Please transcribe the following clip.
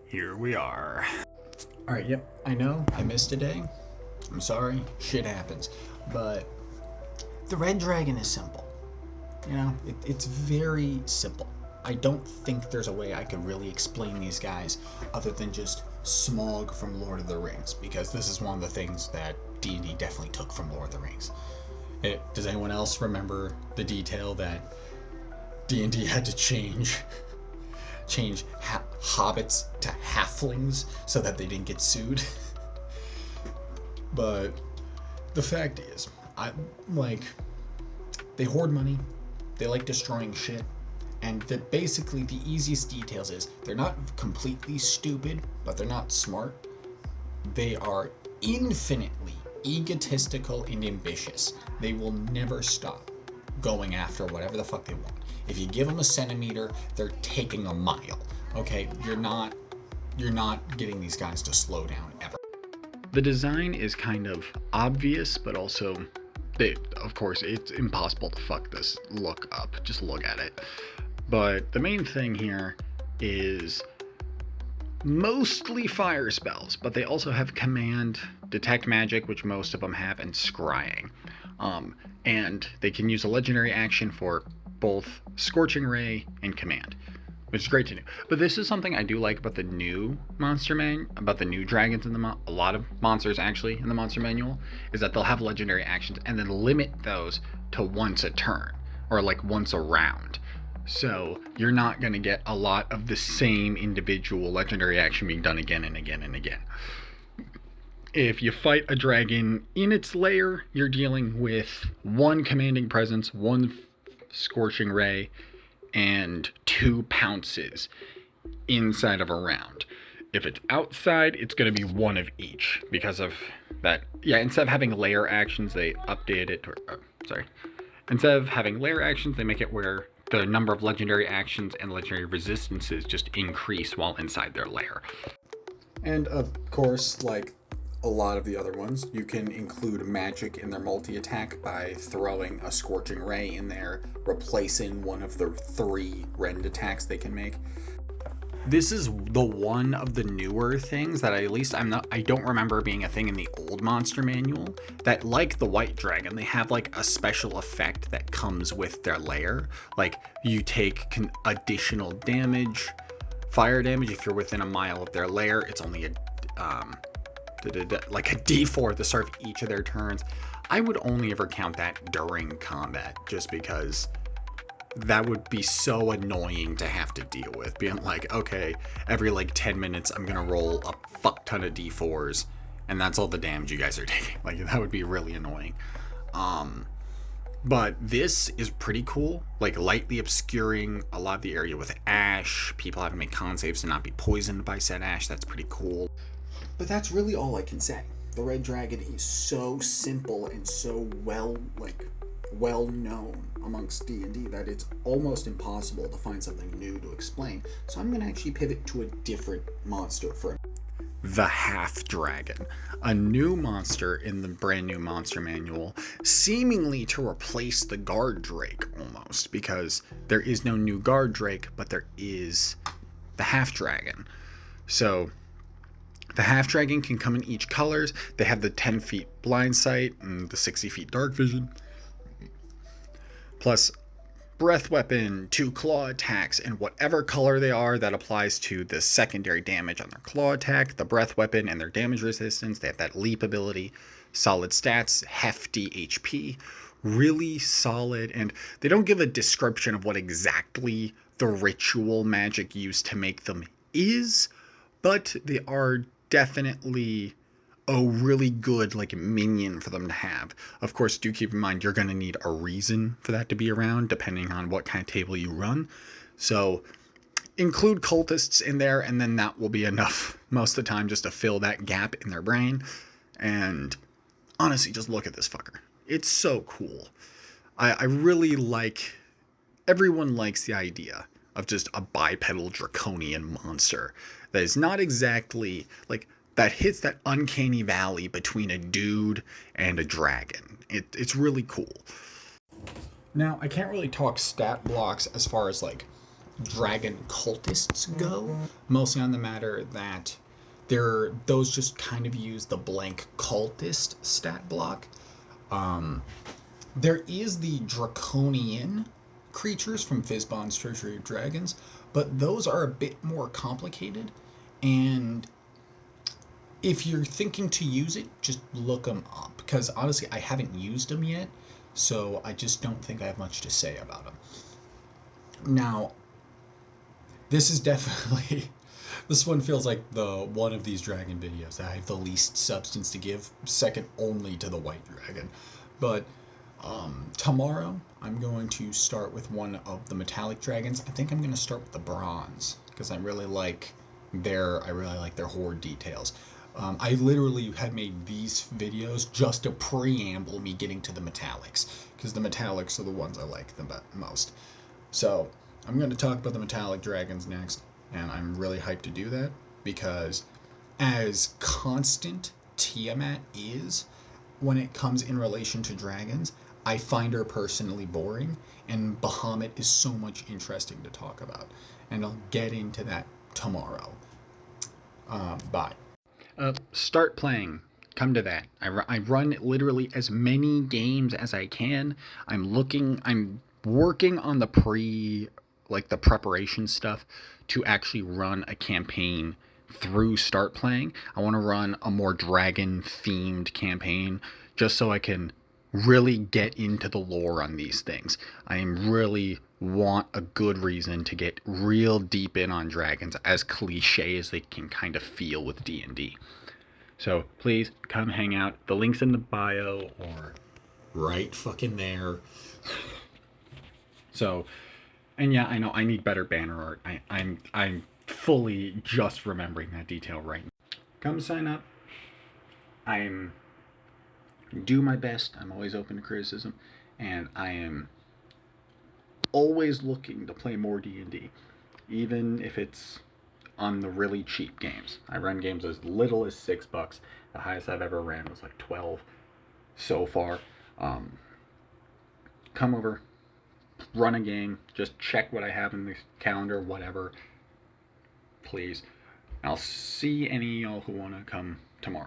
Here we are. Alright, yep, I know, I missed a day. I'm sorry, shit happens. But the red dragon is simple. You know, it's very simple. I don't think there's a way I could really explain these guys other than just Smaug from Lord of the Rings, because this is one of the things that D&D definitely took from Lord of the Rings. Does anyone else remember the detail that D&D had to change hobbits to halflings so that they didn't get sued? But the fact is, they hoard money, they like destroying shit, and basically the easiest details is they're not completely stupid, but they're not smart. They are infinitely egotistical and ambitious. They will never stop going after whatever the fuck they want. If you give them a centimeter, they're taking a mile. Okay, you're not getting these guys to slow down ever. The design is kind of obvious, but also, of course, it's impossible to fuck this look up. Just look at it. But the main thing here is mostly fire spells, but they also have command, detect magic, which most of them have, and scrying. And they can use a legendary action for both Scorching Ray and Command, which is great to know. But this is something I do like about the new monster about the new dragons in a lot of monsters actually in the monster manual, is that they'll have legendary actions and then limit those to once a turn, or like once a round. So you're not going to get a lot of the same individual legendary action being done again and again and again. If you fight a dragon in its lair, you're dealing with one commanding presence, one Scorching Ray, and 2 pounces inside of a round. If it's outside, it's going to be one of each because of that. Yeah, instead of having lair actions, they update it. Instead of having lair actions, they make it where the number of legendary actions and legendary resistances just increase while inside their lair. And of course, like a lot of the other ones, you can include magic in their multi-attack by throwing a Scorching Ray in there, replacing one of the 3 rend attacks they can make. This is the one of the newer things that I don't remember being a thing in the old monster manual, that like the white dragon, they have like a special effect that comes with their lair. Like you take additional damage, fire damage if you're within a mile of their lair. It's only like a d4 at the start of each of their turns. I would only ever count that during combat, just because that would be so annoying to have to deal with. Being like, okay, every like 10 minutes I'm gonna roll a fuck ton of d4s, and that's all the damage you guys are taking. Like, that would be really annoying. But this is pretty cool, like lightly obscuring a lot of the area with ash, people having to make con saves to not be poisoned by said ash. That's pretty cool. But that's really all I can say. The Red Dragon is so simple and so well known amongst D&D that it's almost impossible to find something new to explain. So I'm going to actually pivot to a different monster for it. The Half Dragon, a new monster in the brand new monster manual, seemingly to replace the Guard Drake almost, because there is no new Guard Drake, but there is the Half Dragon. So the Half Dragon can come in each colors. They have the 10 feet blind sight and the 60 feet dark vision. Plus breath weapon, 2 claw attacks, and whatever color they are, that applies to the secondary damage on their claw attack, the breath weapon, and their damage resistance. They have that leap ability, solid stats, hefty HP, really solid, and they don't give a description of what exactly the ritual magic used to make them is, but they are definitely a really good like minion for them to have. Of course, do keep in mind you're going to need a reason for that to be around depending on what kind of table you run. So include cultists in there, and then that will be enough most of the time just to fill that gap in their brain. And honestly, just look at this fucker. It's so cool. I really like, everyone likes the idea of just a bipedal draconian monster that is not exactly like, that hits that uncanny valley between a dude and a dragon. It's really cool. Now, I can't really talk stat blocks as far as like dragon cultists go, mostly on the matter that those just kind of use the blank cultist stat block. There is the draconian creatures from Fizban's Treasury of Dragons, but those are a bit more complicated, and if you're thinking to use it, just look them up, because honestly I haven't used them yet, so I just don't think I have much to say about them. Now, this is definitely this one feels like the one of these dragon videos that I have the least substance to give, second only to the white dragon. But tomorrow I'm going to start with one of the metallic dragons. I think I'm going to start with the bronze because I really like their horde details. I literally had made these videos just to preamble me getting to the metallics, because the metallics are the ones I like the most. So I'm going to talk about the metallic dragons next, and I'm really hyped to do that because as constant Tiamat is when it comes in relation to dragons, I find her personally boring, and Bahamut is so much interesting to talk about. And I'll get into that tomorrow. Bye. Start playing. Come to that. I run literally as many games as I can. I'm working on the preparation stuff to actually run a campaign through start playing. I want to run a more dragon themed campaign just so I can really get into the lore on these things. I really want a good reason to get real deep in on dragons, as cliche as they can kind of feel with D&D. So please come hang out. The link's in the bio or right fucking there. So, and yeah, I know I need better banner art. I'm fully just remembering that detail right now. Come sign up. I'm do my best. I'm always open to criticism, and I am always looking to play more D&D, even if it's on the really cheap games. I run games as little as $6. The highest I've ever ran was like 12 so far. Come over, run a game, just check what I have in the calendar, whatever. Please. I'll see any of y'all who want to come tomorrow.